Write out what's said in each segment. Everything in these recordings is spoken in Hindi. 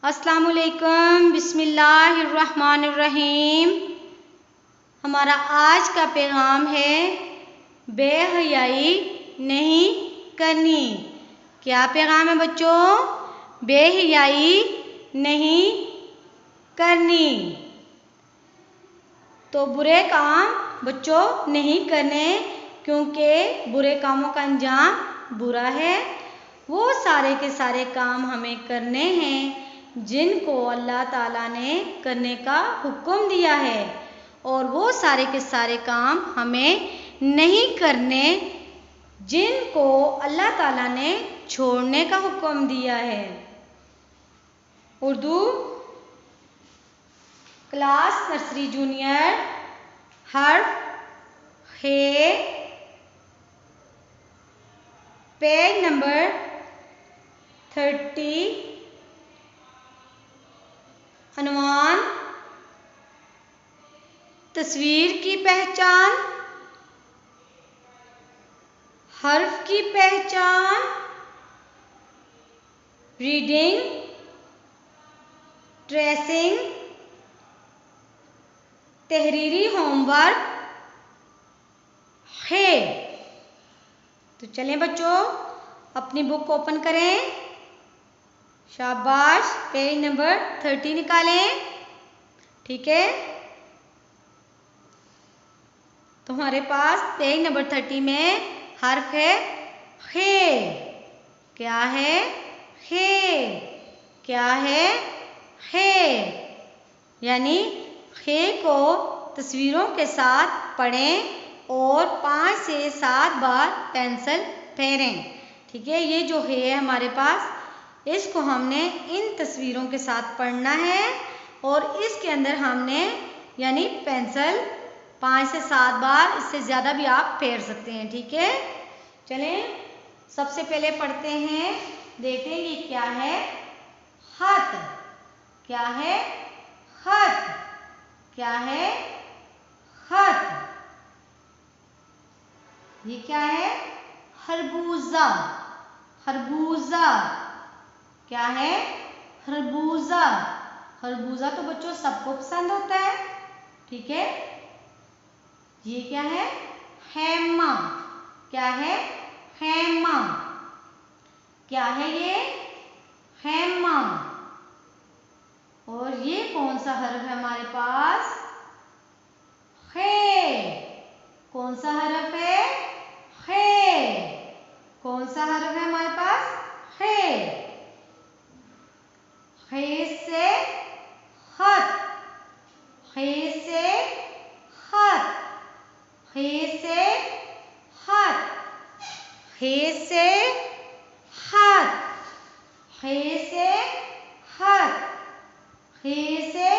अस्सलामुअलैकुम बिस्मिल्लाहिर्रहमानिर्रहीम। हमारा आज का पैगाम है बेहयाई नहीं करनी। क्या पैगाम है बच्चों? बेहयाई नहीं करनी। तो बुरे काम बच्चों नहीं करने, क्योंकि बुरे कामों का अंजाम बुरा है। वो सारे के सारे काम हमें करने हैं जिनको अल्लाह ताला ने करने का हुक्म दिया है, और वो सारे के सारे काम हमें नहीं करने जिनको अल्लाह ताला ने छोड़ने का हुक्म दिया है। उर्दू क्लास नर्सरी जूनियर हर्फ है, पेज नंबर 30, अनुमान तस्वीर की पहचान, हर्फ की पहचान, रीडिंग, ट्रेसिंग, तहरीरी होमवर्क है। तो चलें बच्चों, अपनी बुक ओपन करें। शाबाश, पेज नंबर 30 निकालें। ठीक है, तुम्हारे पास पेज नंबर 30 में हर्फ है। क्या है? क्या है? यानी खे को तस्वीरों के साथ पढ़ें और 5 से 7 बार पेंसिल फेरें। ठीक है, ये जो है हमारे पास, इसको हमने इन तस्वीरों के साथ पढ़ना है और इसके अंदर हमने यानी पेंसिल 5 से 7 बार, इससे ज़्यादा भी आप फेर सकते हैं। ठीक है, चलें सबसे पहले पढ़ते हैं। देखें ये क्या है? खत। क्या है? खत। क्या है? खत। ये क्या है? खरबूजा। खरबूजा। क्या है? खरबूजा। खरबूजा तो बच्चों सबको पसंद होता है। ठीक है, ये क्या है? खैमा। क्या है? खैमा। क्या है ये? खैमा। और ये कौन सा हर्फ है हमारे पास? खे। कौन सा हर्फ है? खे। कौन सा हर्फ है हमारे पास? खे। खे से खत। खे से खत। खे से खत। खे से खत। खे से खत। खे से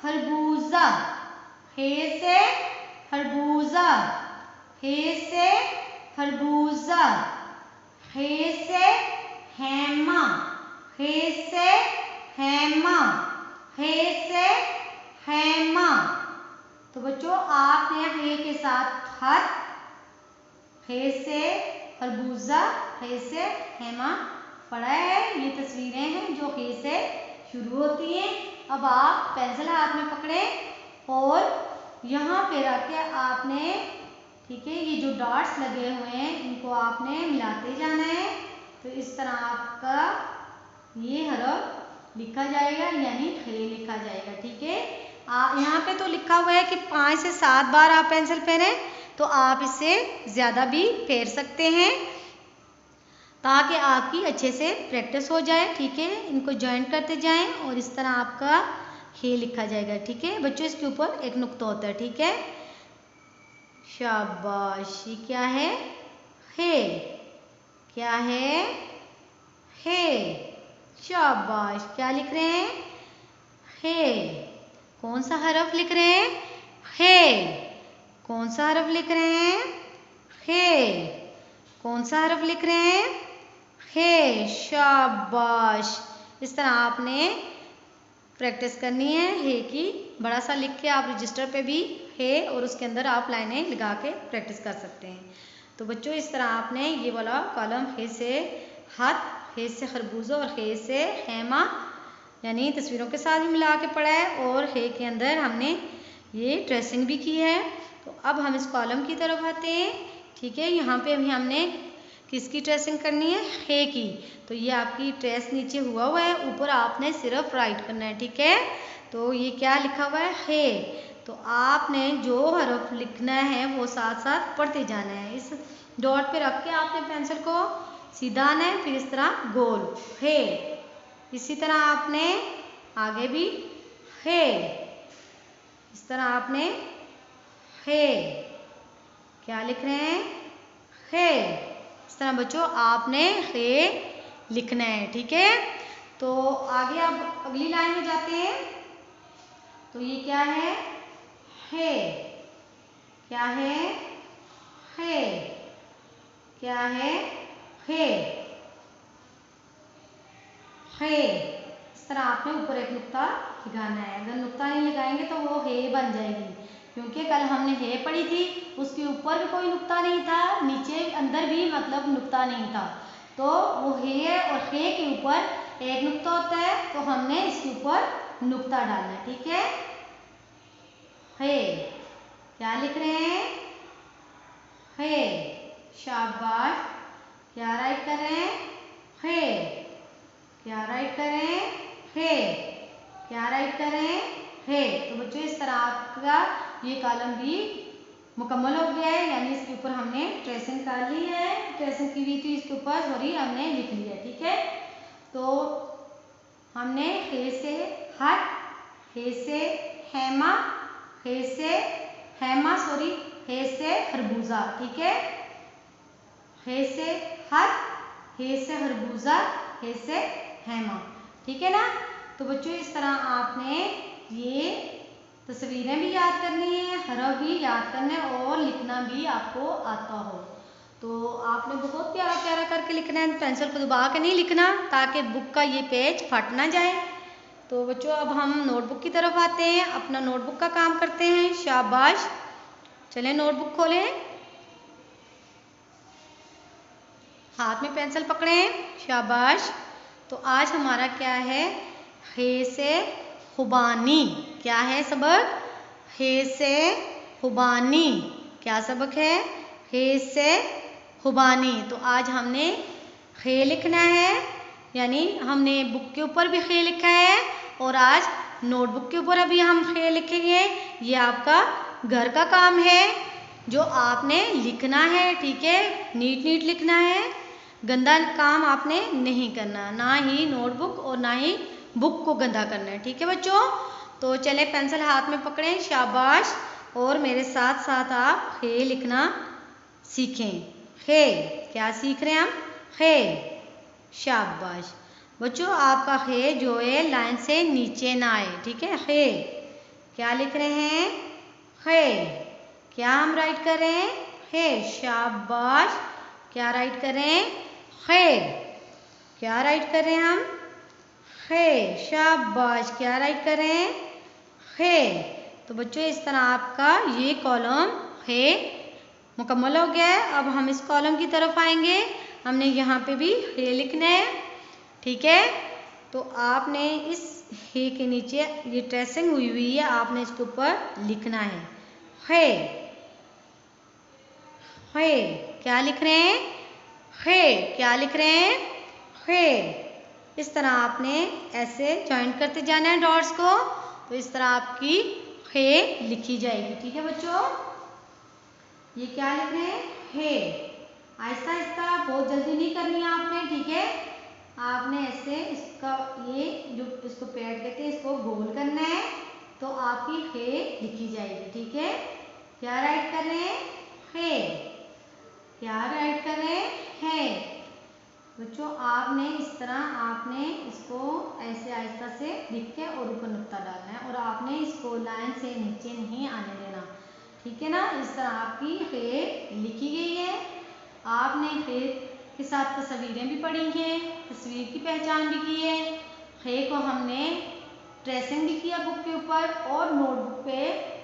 खरबूजा। खे से खरबूजा। खे से खरबूजा। खे से खैमा। खे से खैमा। खे से खैमा। तो बच्चों आपने हे के साथ खत, हे से खरबूजा, हे से खैमा पढ़ा है। ये तस्वीरें हैं जो हे से शुरू होती हैं। अब आप पेंसिल हाथ में पकड़ें और यहाँ पे रख के आपने, ठीक है, ये जो डॉट्स लगे हुए हैं इनको आपने मिलाते जाना है। तो इस तरह आपका ये हरफ लिखा जाएगा, यानी खे लिखा जाएगा। ठीक है, यहाँ पे तो लिखा हुआ है कि 5 से 7 बार आप पेंसिल फेरें, तो आप इससे ज़्यादा भी फेर सकते हैं ताकि आपकी अच्छे से प्रैक्टिस हो जाए। ठीक है, इनको ज्वाइंट करते जाएं और इस तरह आपका खे लिखा जाएगा। ठीक है बच्चों, इसके ऊपर एक नुक्ता होता है। ठीक है, शाबाश। ये क्या है? है। क्या है? है। शाबाश। क्या लिख रहे हैं? है। कौन सा हरफ लिख रहे हैं? है। कौन सा हरफ लिख रहे हैं? है। कौन सा हरफ लिख रहे हैं? है। शाबाश। इस तरह आपने प्रैक्टिस करनी है हे की। बड़ा सा लिख के आप रजिस्टर पे भी है और उसके अंदर आप लाइनें लगा के प्रैक्टिस कर सकते हैं। तो बच्चों इस तरह आपने ये वाला कॉलम हे से हाथ, हे से खरबूजा और हे से खैमा यानी तस्वीरों के साथ भी मिला के पढ़ा है और हे के अंदर हमने ये ट्रेसिंग भी की है। तो अब हम इस कॉलम की तरफ आते हैं। ठीक है, यहाँ पे अभी हमने किसकी ट्रेसिंग करनी है? हे की। तो ये आपकी ट्रेस नीचे हुआ है, ऊपर आपने सिर्फ राइट करना है। ठीक है, तो ये क्या लिखा हुआ है? हे। तो आपने जो हरफ लिखना है वो साथ साथ पढ़ते जाना है। इस डॉट पे रख के आपने पेंसिल को सीधा आना है, फिर इस तरह गोल हे। इसी तरह आपने आगे भी हे, इस तरह आपने हे। क्या लिख रहे हैं? हे। इस तरह बच्चों आपने हे लिखना है। ठीक है, तो आगे आप अगली लाइन में जाते हैं। तो ये क्या है? हे। क्या है? हे। क्या है? हे। हे। इस तरह आपने ऊपर एक नुक्ता लगाना है। अगर नुक्ता नहीं लगाएंगे तो वो हे बन जाएगी, क्योंकि कल हमने हे पढ़ी थी, उसके ऊपर भी कोई नुक्ता नहीं था, नीचे अंदर भी मतलब नुक्ता नहीं था। तो वो हे और हे के ऊपर एक नुक्ता होता है, तो हमने इसके ऊपर नुक्ता डालना है। ठीक है, हे। क्या लिख रहे हैं? हे। शाबाश। क्या राइट कर रहे हैं? हे। क्या राइट कर रहे हैं? हे। क्या राइट कर रहे हैं? हे। तो बच्चों इस तरह आपका ये कॉलम भी मुकम्मल हो गया है, यानी इसके ऊपर हमने ट्रेसिंग कर ली है। ट्रेसिंग की हुई थी इसके ऊपर, सॉरी हमने लिख लिया। ठीक है, तो हमने हे से हट, हे से हैमा, हे से हैमा, सॉरी हे से खरबूजा। ठीक है, हे से हट, हे से खरबूजा, हे से हैमा। ठीक है ना। तो बच्चों इस तरह आपने ये तस्वीरें भी याद करनी है, हरफ भी याद करने और लिखना भी आपको आता हो। तो आपने बहुत प्यारा प्यारा करके लिखना है, पेंसिल को दबा के नहीं लिखना, ताकि बुक का ये पेज फट ना जाए। तो बच्चों अब हम नोटबुक की तरफ आते हैं, अपना नोटबुक का काम करते हैं। शाबाश, चलें नोटबुक खोलें, हाथ में पेंसिल पकड़ें। शाबाश। तो आज हमारा क्या है? हे से खुबानी। क्या है सबक? हे से खुबानी। क्या सबक है? हे से खुबानी। तो आज हमने हे लिखना है, यानी हमने बुक के ऊपर भी हे लिखा है और आज नोटबुक के ऊपर अभी हम हे लिखेंगे। ये आपका घर का काम है जो आपने लिखना है। ठीक है, नीट नीट लिखना है, गंदा काम आपने नहीं करना, ना ही नोटबुक और ना ही बुक को गंदा करना है। ठीक है बच्चों, तो चले पेंसिल हाथ में पकड़ें। शाबाश, और मेरे साथ साथ आप हे लिखना सीखें। हे। क्या सीख रहे हैं हम? हे। शाबाश बच्चों, आपका हे जो है लाइन से नीचे ना आए। ठीक है, हे। क्या लिख रहे हैं? हे। क्या हम राइट कर रहे हैं? हे। शाबाश। क्या राइट कर रहे हैं? हे। क्या राइट कर रहे हैं हम? हे। शाबाश। क्या राइट कर रहे हैं? हे। तो बच्चों इस तरह आपका ये कॉलम हे मुकम्मल हो गया है। अब हम इस कॉलम की तरफ आएंगे, हमने यहाँ पे भी हे लिखना है। ठीक है, तो आपने इस हे के नीचे ये ट्रेसिंग हुई हुई है, आपने इसके ऊपर लिखना है हे। हे। क्या लिख रहे हैं? हे। क्या लिख रहे हैं? हे। इस तरह आपने ऐसे ज्वाइंट करते जाना है डॉट्स को, तो इस तरह आपकी हे लिखी जाएगी। ठीक है बच्चों, ये क्या लिख रहे हैं? हे। आहिस्ता आहिस्ता, बहुत जल्दी नहीं करनी है आपने। ठीक है, आपने ऐसे इसका ये जो इसको पैड कहते हैं इसको गोल करना है, तो आपकी हे लिखी जाएगी। ठीक है, क्या राइट कर रहे हैं? हे। क्या राइट कर रहे हैं? हे। बच्चों आपने इस तरह आपने इसको ऐसे आहिस्ता से लिख के और ऊपर नुक्ता डालना है, और आपने इसको लाइन से नीचे नहीं आने देना। ठीक है ना। इस तरह आपकी हे लिखी गई है। आपने हे के साथ तस्वीरें भी पढ़ी हैं, तस्वीर की पहचान भी की है। हे को हमने ट्रेसिंग भी किया बुक के ऊपर, और नोटबुक पे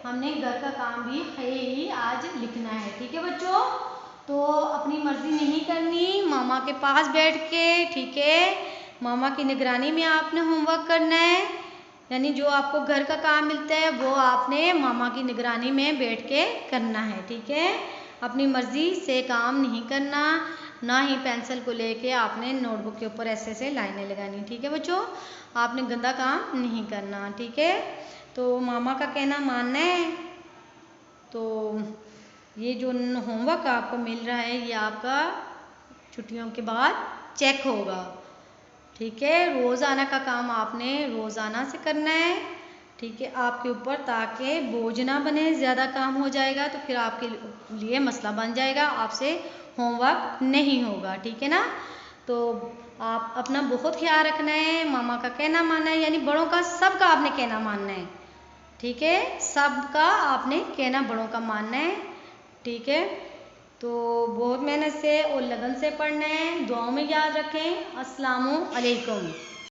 हमने घर का काम भी हे ही आज लिखना है। ठीक है बच्चों, तो अपनी मर्जी नहीं करनी मामा के पास बैठ के। ठीक है, मामा की निगरानी में आपने होमवर्क करना है, यानी जो आपको घर का काम मिलता है वो आपने मामा की निगरानी में बैठ के करना है, ठीक है। अपनी मर्जी से काम नहीं करना, ना ही पेंसिल को लेके आपने नोटबुक के ऊपर ऐसे ऐसे लाइनें लगानी, ठीक है बच्चों। आपने गंदा काम नहीं करना, ठीक है। तो मामा का कहना मानना है। तो ये जो होमवर्क आपको मिल रहा है ये आपका छुट्टियों के बाद चेक होगा, ठीक है। रोज़ाना का काम आपने रोज़ाना से करना है, ठीक है, आपके ऊपर, ताकि बोझ ना बने। ज़्यादा काम हो जाएगा तो फिर आपके लिए मसला बन जाएगा, आपसे होमवर्क नहीं होगा, ठीक है ना। तो आप अपना बहुत ख्याल रखना है, मामा का कहना मानना है, यानी बड़ों का सबका आपने कहना मानना है, ठीक है। सबका आपने कहना बड़ों का मानना है, ठीक है। तो बहुत मेहनत से और लगन से पढ़ना है। दुआओं में याद रखें। अस्सलामु अलैकुम।